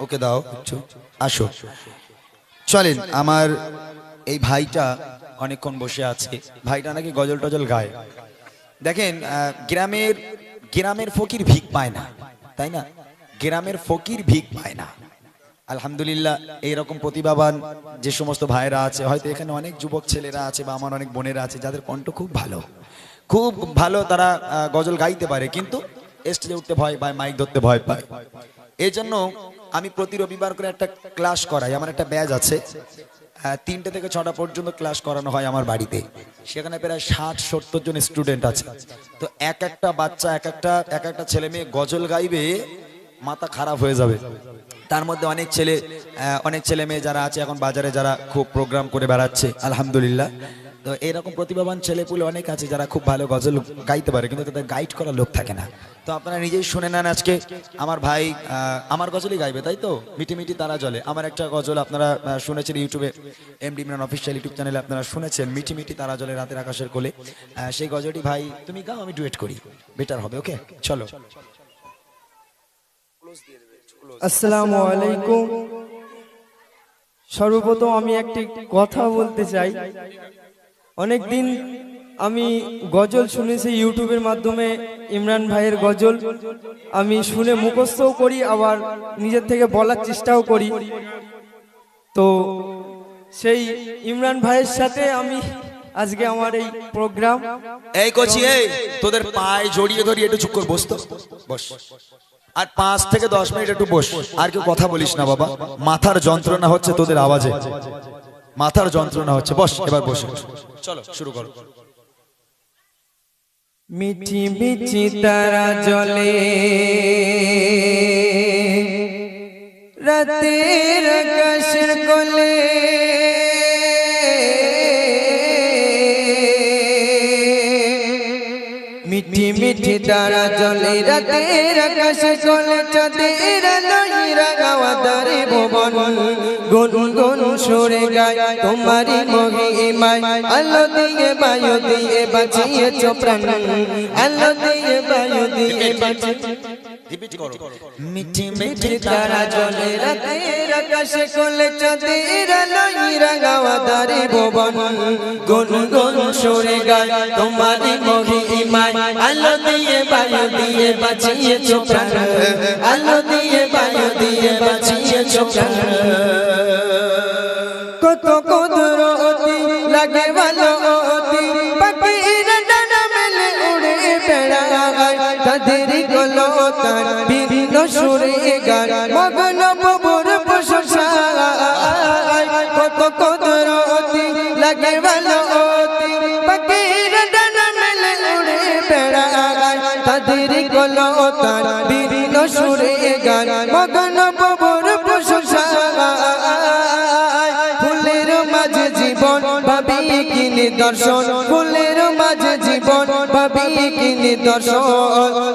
ওকে দাও একটু, আসো। চলেন, আমার এই ভাইটা অনেকক্ষণ বসে আছে। ভাইটা নাকি গজল টজল গায়। দেখেন, গ্রামের গ্রামের ফকির ভিক পায় না, তাই না? গ্রামের ফকির ভিক পায় না। আলহামদুলিল্লাহ, এইরকম প্রতিভাবান যে সমস্ত ভাইরা আছে, হয়তো এখানে অনেক যুবক ছেলেরা আছে বা আমার অনেক বোনেরা আছে যাদের কণ্ঠ খুব ভালো, খুব ভালো, তারা গজল গাইতে পারে, কিন্তু স্টেজে উঠতে ভয় পায়, মাইক ধরতে ভয় পায়। এই জন্য আমি প্রতি রবিবার করে একটা ক্লাস করাই। আমার একটা ব্যাচ আছে, 3টে থেকে 6টা পর্যন্ত ক্লাস করানো হয় আমার বাড়িতে। সেখানে প্রায় 60-70 জন স্টুডেন্ট আছে। তো এক একটা বাচ্চা, এক একটা ছেলে মেয়ে গজল গাইবে, মাথা খারাপ হয়ে যাবে। তার মধ্যে অনেক ছেলে মেয়ে যারা আছে এখন বাজারে, যারা খুব প্রোগ্রাম করে বেড়াচ্ছে, আলহামদুলিল্লাহ। তো এরকম প্রতিভাবান ছেলেপুলে অনেক আছে যারা খুব ভালো গজল গাইতে পারে, কিন্তু তাদের গাইড করার লোক থাকে না। তো আপনারা নিজেই শুনে নেন, আজকে আমার ভাই আমার গজলই গাইবে, তাই তো? মিটি মিটি তারা জলে, আমার একটা গজল আপনারা শুনেছেন ইউটিউবে, এমডি ইমরান অফিসিয়াল ইউটিউব চ্যানেলে আপনারা শুনেছেন, মিটি মিটি তারা জলে রাতের আকাশের কোলে। সেই গজলটি ভাই তুমি গাও, আমি ডুয়েট করি, বেটার হবে। ওকে, চলো। আসসালামু আলাইকুম। সর্বপ্রথম আমি একটি কথা বলতে চাই। অনেকদিন আমি গজল শুনেছি ইউটিউবের মাধ্যমে, ইমরান ভাইয়ের গজল আমি শুনে মুখস্থও করি, আবার নিজের থেকে বলার চেষ্টাও করি। তো সেই ইমরান ভাইয়ের সাথে আমি আজকে আমার এই প্রোগ্রাম। এই কচি, এই তোদের পায়ে জড়িয়ে ধরি, একটু চুপ করে বস তো, বস। আর 5 থেকে 10 মিনিট একটু বস, আর কেউ কথা বলিস না বাবা। মাথার যন্ত্রণা হচ্ছে তোদের আওয়াজে, মাথার যন্ত্রণা হচ্ছে। বস, এবার বসে, চলো শুরু করো। মিঠি মিঠি তারা জলে রাতের আকাশের কোলে, মিঠি মিঠি তারা জলে রাতের আকাশের কোলে, চাঁদের আলোয় রাঙাওয়া দারে ভুবন, গুন গুন সুরে গায় তোমারি মহিমায়। আলো দিয়ে বায়ু দিয়ে বাঁচিয়েছো প্রাণ, আলো দিয়ে বায়ু দিয়ে মিঠি মিঠি তারা জলে রাতের আকাশে কোলে, চাঁদের আলোয় রাঙাওয়া দারে ভুবন, গুন গুন সুরে গায় তোমারি মহিমায়। আলো দিয়ে বায়ু দিয়ে বাঁচিয়েছো প্রাণ, আলো দিয়ে বায়ু দিয়ে বাঁচিয়েছো প্রাণ। কত কুদরতি লাগে ভালো অতি, পাখিরা ডানা মেলে উড়ে বেড়ায়, তাদের গলতার ভিন্ন সুরে গান মগ্ন প্রভুর প্রশংসায়। কত কুদরতি লাগে ভালো অতি, পাখিরা ডানা মেলে উড়ে বেড়ায়, তাদের গলতার ভিন্ন সুরে গান মগ্ন প্রভুর প্রশংসায়। ফুলের মাঝে জীবন ভাবি কি নিদর্শন, ফুলের মাঝে জীবন ভাবি কি নিদর্শন।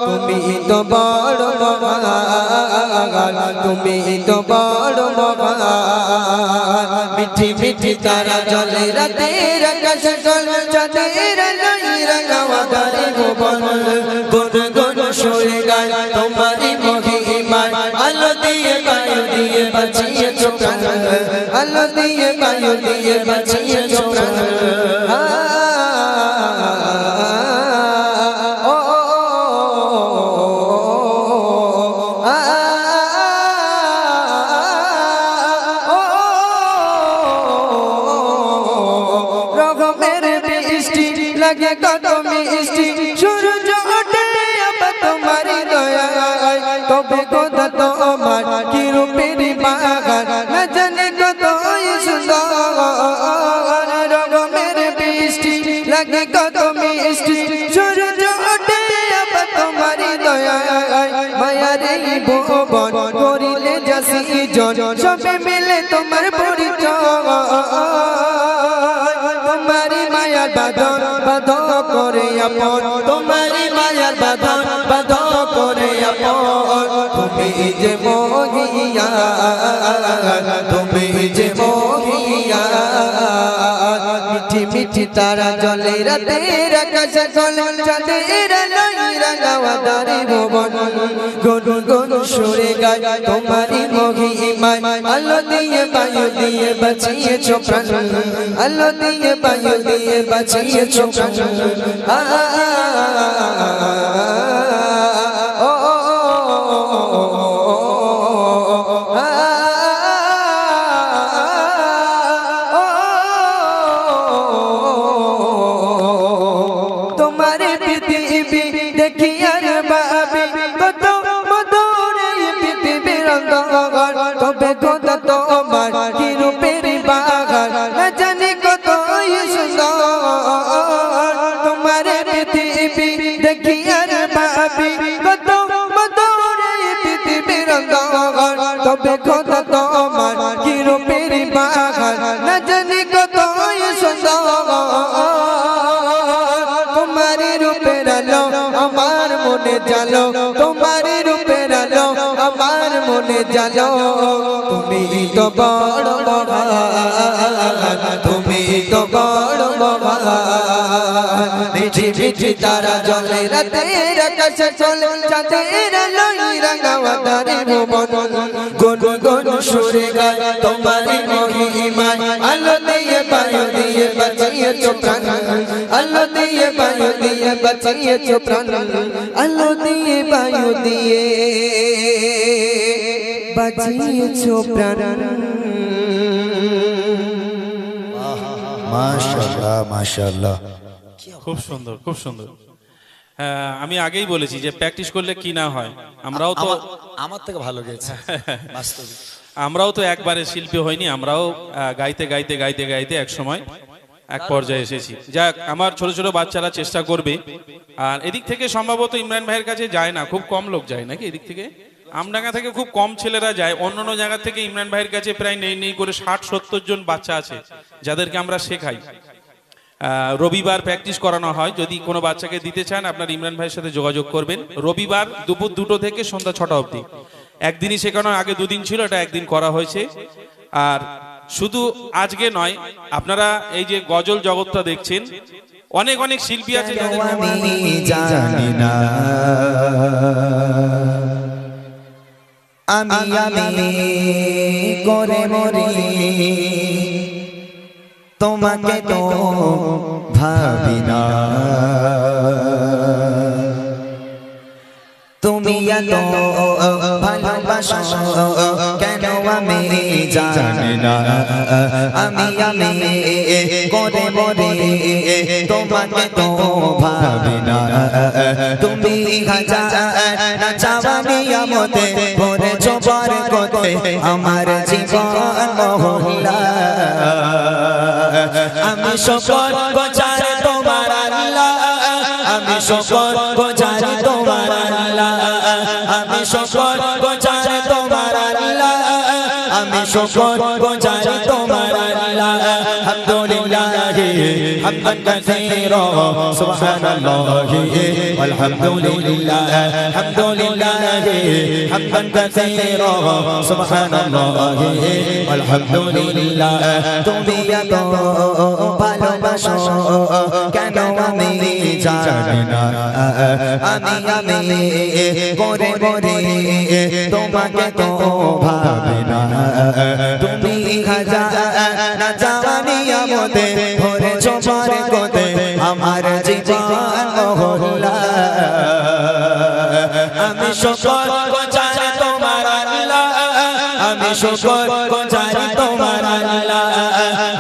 তুমি তো বড় মহান, তুমি তো বড় মহান। মিঠি মিঠি তারা জলে রাতের আকাশে কোলে, চাঁদের আলোয় রাঙাওয়া দারে ভুবন, গুন গুন সুরে গায় তোমারি মহিমায়। আলো দিয়ে বায়ু দিয়ে বাঁচিয়েছো প্রাণ, আলো দিয়ে বায়ু দিয়ে বাঁচিয়েছো প্রাণ। রকমের বৃষ্টি লাগে কত মিষ্টি, সূর্য ওঠে আবার তোমারি দয়ায়। তবে কথা তোমার কি রূপের বাগান, না জানি কত সুন্দর। রকমের বৃষ্টি লাগে কত মিষ্টি, সূর্য ওঠে আবার তোমারি দয়ায়। মায়ার এই ভুবন করিলে যাসি জন, সবে মিলে তোমার পরিচয়। তোমারি মায়ার বাঁধন বাঁধ করে আপন, তোমারি মায়ার বাঁধন বাঁধ করে আপন। তুমি যে মহিয়া, তুমি যে মহিয়া। মিঠি মিঠি মিঠি তারা জলে রাতের আকাশে চলে চাঁদের আলোয় রাঙাওয়া দারে ভুবন গুন গুন সুরে গায় তোমারই মহিমায় আলো দিয়ে বায়ু দিয়ে বাঁচিয়েছো প্রাণ আলো দিয়ে বায়ু দিয়ে বাঁচিয়েছো প্রাণ তোমারে পৃথিবী দেখি আর ভাবি কত মধুর এই পৃথিবীর অন্ধকার তবে খোদা তোমার কি রূপের বাগান না জানি কত সুন্দর তোমারে পৃথিবী দেখি আর ভাবি কত মধুর এই পৃথিবীর অন্ধকার তবে খোদা তোমার কি রূপের বাগান না জানি কত সুন্দর তোমারি রূপের আলো আমার মনে জালো তোমারি রূপের আলো আমার মনে জালো তুমি তো বড় মহান তুমি তো বড় মহান মিঠি মিঠি তারা জলে রাতের আকাশে চলে চাঁদের আলোয় রাঙাওয়া দারে ভুবন গুন গুন সুরে গায় তোমারি মহিমায় আলো দিয়ে বায়ু দিয়ে বাঁচিয়েছো প্রাণ আলো দিয়ে বায়ু দিয়ে বাঁচিয়েছো প্রাণ আলো দিয়ে বায়ু দিয়ে বাঁচিয়েছো প্রাণ মাশাআল্লাহ মাশাআল্লাহ। খুব সুন্দর খুব সুন্দর। হ্যাঁ, আমি আগেই বলেছি যে প্র্যাকটিস করলে কি না হয়। আমরাও তো আমার থেকে ভালো গেয়েছে বাস্তবে। আমরাও তো একবারে শিল্পী হইনি, আমরাও গাইতে গাইতে গাইতে গাইতে এক সময় এক পর্যায়ে এসেছি। যাক, আমার ছোট ছোট বাচ্চারা চেষ্টা করবে। আর এদিক থেকে সম্ভবত ইমরান ভাইয়ের কাছে যায় না, খুব কম লোক যায় নাকি এদিক থেকে? আমডাঙ্গা থেকে খুব কম ছেলেরা যায়। অন্য জায়গা থেকে ইমরান ভাইয়ের কাছে প্রায় নেই নেই করে 60-70 জন বাচ্চা আছে যাদেরকে আমরা শেখাই। রবিবার প্র্যাকটিস করানো হয়। যদি কোনো বাচ্চাকে দিতে চান আপনার ইমরান ভাইয়ের সাথে যোগাযোগ করবেন। রবিবার দুপুর 2টো থেকে সন্ধ্যা 6টা অবধি। একদিনই শেখানো, আগে 2 দিন ছিল, এটা একদিন করা হয়েছে। আর শুধু আজকে নয়, আপনারা এই যে গজল জগৎটা দেখছেন, অনেক অনেক শিল্পী আছে যাদেরকে আমরা জানি না আমি আমি করে মরি তোমাকে তো ভাবি না তুমি এত ভালোবাসো কেন আমি জানি না আমি আমি করে মরি তোমাকে তো ভাবি না তুমি হাজার না চাওয়ানি আমতে ভরে চোপার কোতে আমার জীবন মহল্লা আমি সকল গোচার তোমার আল্লাহ আমি সকল গোচার তোমার আল্লাহ আমি সকল গোচার তোমার আল্লাহ আমি সকল গোচার তোমার আল্লাহ আলহামদুলিল্লাহ হামদান কাসীরা সুবহানাল্লাহ আলহামদুলিল্লাহ আলহামদুলিল্লাহ হামদান কাসীরা সুবহানাল্লাহ আলহামদুলিল্লাহ তুমি এত ভালোবাসো কেন আমি জানি না আমি আমি করে করে তোমাকে তো ভাবি না তুমি হাজার না জানি আমতে ভরে চোপার কোতে আমার জীবন মহল্লা আমি সকল গোচার তোমার আল্লাহ আমি সকল গোচার তোমার আল্লাহ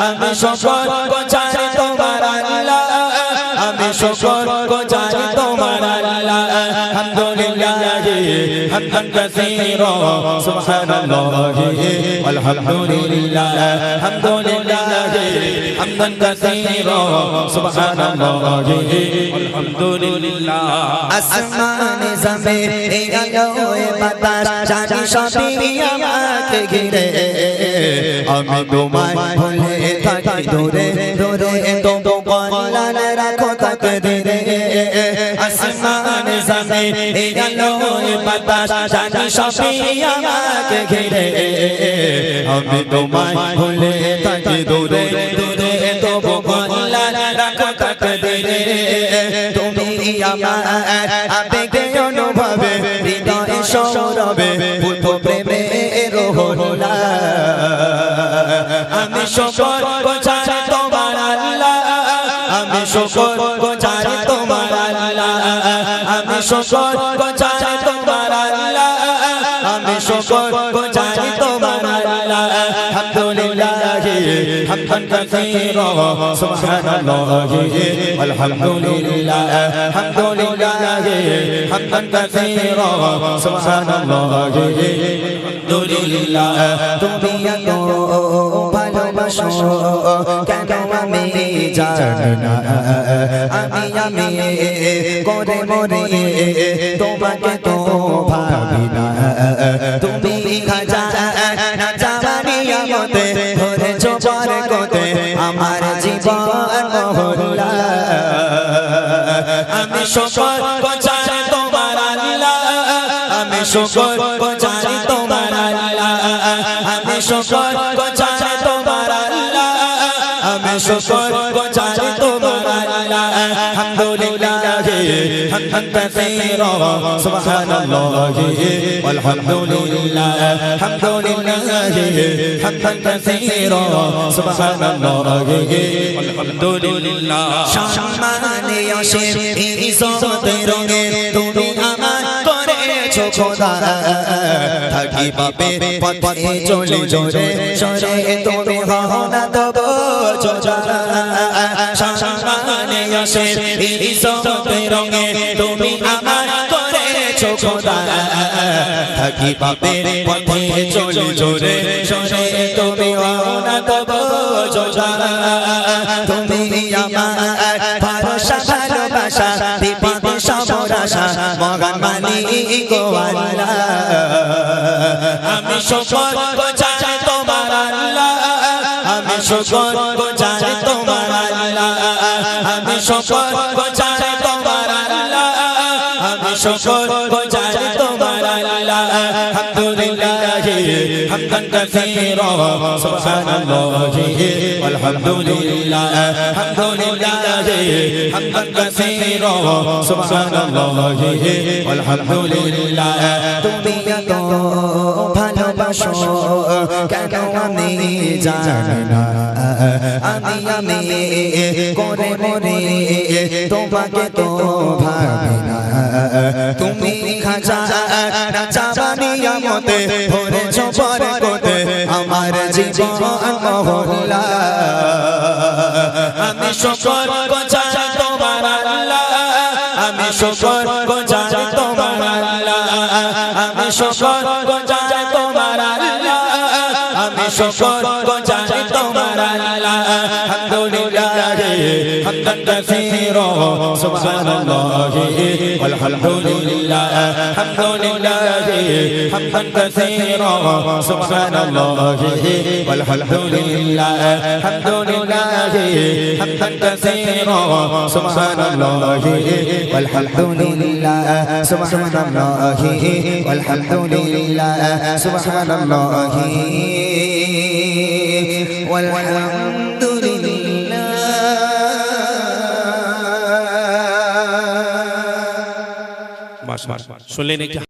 আমি সকল গোচার তোমার আল্লাহ আমি সকল গোচার তোমার আল্লাহ আলহামদুলিল্লাহ হামদান কাসীরা সুবহানাল্লাহ আলহামদুলিল্লাহ আলহামদুলিল্লাহ হামদান কাসীরা সুবহানাল্লাহ আলহামদুলিল্লাহ আসমানে জমিন এই আলোয় বাতাস জানি সবই আমাকে ঘিরে আমি তোমায় ভুলে থাকি দূরে দূরে তো কল্যাণ রাখো তাকদীরে আসমানে জমিন এই আলোয় বাতাস জানি সবই আমাকে ঘিরে আমি তোমায় ভুলে থাকি দূরে দূরে তো কল্যাণ রে তুমি আমার আবেগে অনুভবে হৃদয়ে সৌরভে পুত প্রেমের হলা আমি শুকর গোছাই তোমার আল্লাহ আমি শুকর গোছাই তোমার আল্লাহ আমি শুকর গোছাই তোমার আল্লাহ আমি শুকর গোছাই তোমার আল্লাহ আলহামদুলিল্লাহ হামদান কাসীরা সুবহানাল্লাহ আলহামদুলিল্লাহ আলহামদুলিল্লাহ হামদান কাসীরা সুবহানাল্লাহ আলহামদুলিল্লাহ তুমি এত ভালোবাসো কেন আমি জানি না আমি করে মরে তোমাকে তো ভাবি না তুমি খাজানা জানিয়া মতে ধরেছো বরকতে আমার জীবন মহল্লা আমি শুকর গোছাই তোমার আল্লাহ আমি শুকর গোছাই তোমার আল্লাহ আমি শুকর গোছাই তোমার আল্লাহ আমি শুকর গোছাই তোমার আল্লাহ আলহামদুলিল্লাহ হামদান কাসীরা সুবহানাল্লাহ আলহামদুলিল্লাহ আলহামদুলিল্লাহ হামদান কাসীরা সুবহানাল্লাহ আলহামদুলিল্লাহ সম্মানে অসীম ইজ্জতের রঙে তুমি আমার করেছো খোদা থাকি পাপে পথে চলে জোরে সরে তুমি হও না তবু যোজা সম্মানে অসীম ইজ্জতের রঙে তুমি আমার করেছো খোদা থাকি পাপে পথে চলে জোরে সরে তুমি হও না তবু যোজা তুমি আমার ভরসা ভালোবাসা বিপদে সমরাসা মগান মালিক গো আল্লাহ আমি শুকর গোছাই তোমার আল্লাহ আমি শুকর গোছাই তোমার আল্লাহ আমি শুকর গোছাই তোমার আল্লাহ আমি শুকর গোছাই তোমার আল্লাহ আলহামদুলিল্লাহ হামদান কাসীরা সুবহানাল্লাহ আলহামদুলিল্লাহ আলহামদুলিল্লাহ হামদান কাসীরা সুবহানাল্লাহ আলহামদুলিল্লাহ তুমি এত ভালোবাসো কেন আমি জানি না আমি করে মরে তোমাকে তো ভাবি না তুমি খাজানা জানিয়া মতে ধরেছো বরকতে আমার জীবন মহল্লা আমি শুকর গোছাই তোমার আল্লাহ আমি শুকর গোছাই তোমার আল্লাহ আমি শুকর গোছাই তোমার আল্লাহ আমি শুকর গোছাই তোমার আল্লাহ আলহামদুলিল্লাহ হামদান কাসীরা সুবহানাল্লাহ আলহামদুলিল্লাহ আলহামদুলিল্লাহ হামদান কাসীরা সুবহানাল্লাহ আলহামদুলিল্লাহ আলহামদুলিল্লাহ হামদান কাসীরা সুবহানাল্লাহ আলহামদুলিল্লাহ সুবহানাল্লাহ আলহামদুলিল্লাহ সুবহানাল্লাহ walhamdulillah মাস শুনলেন একটি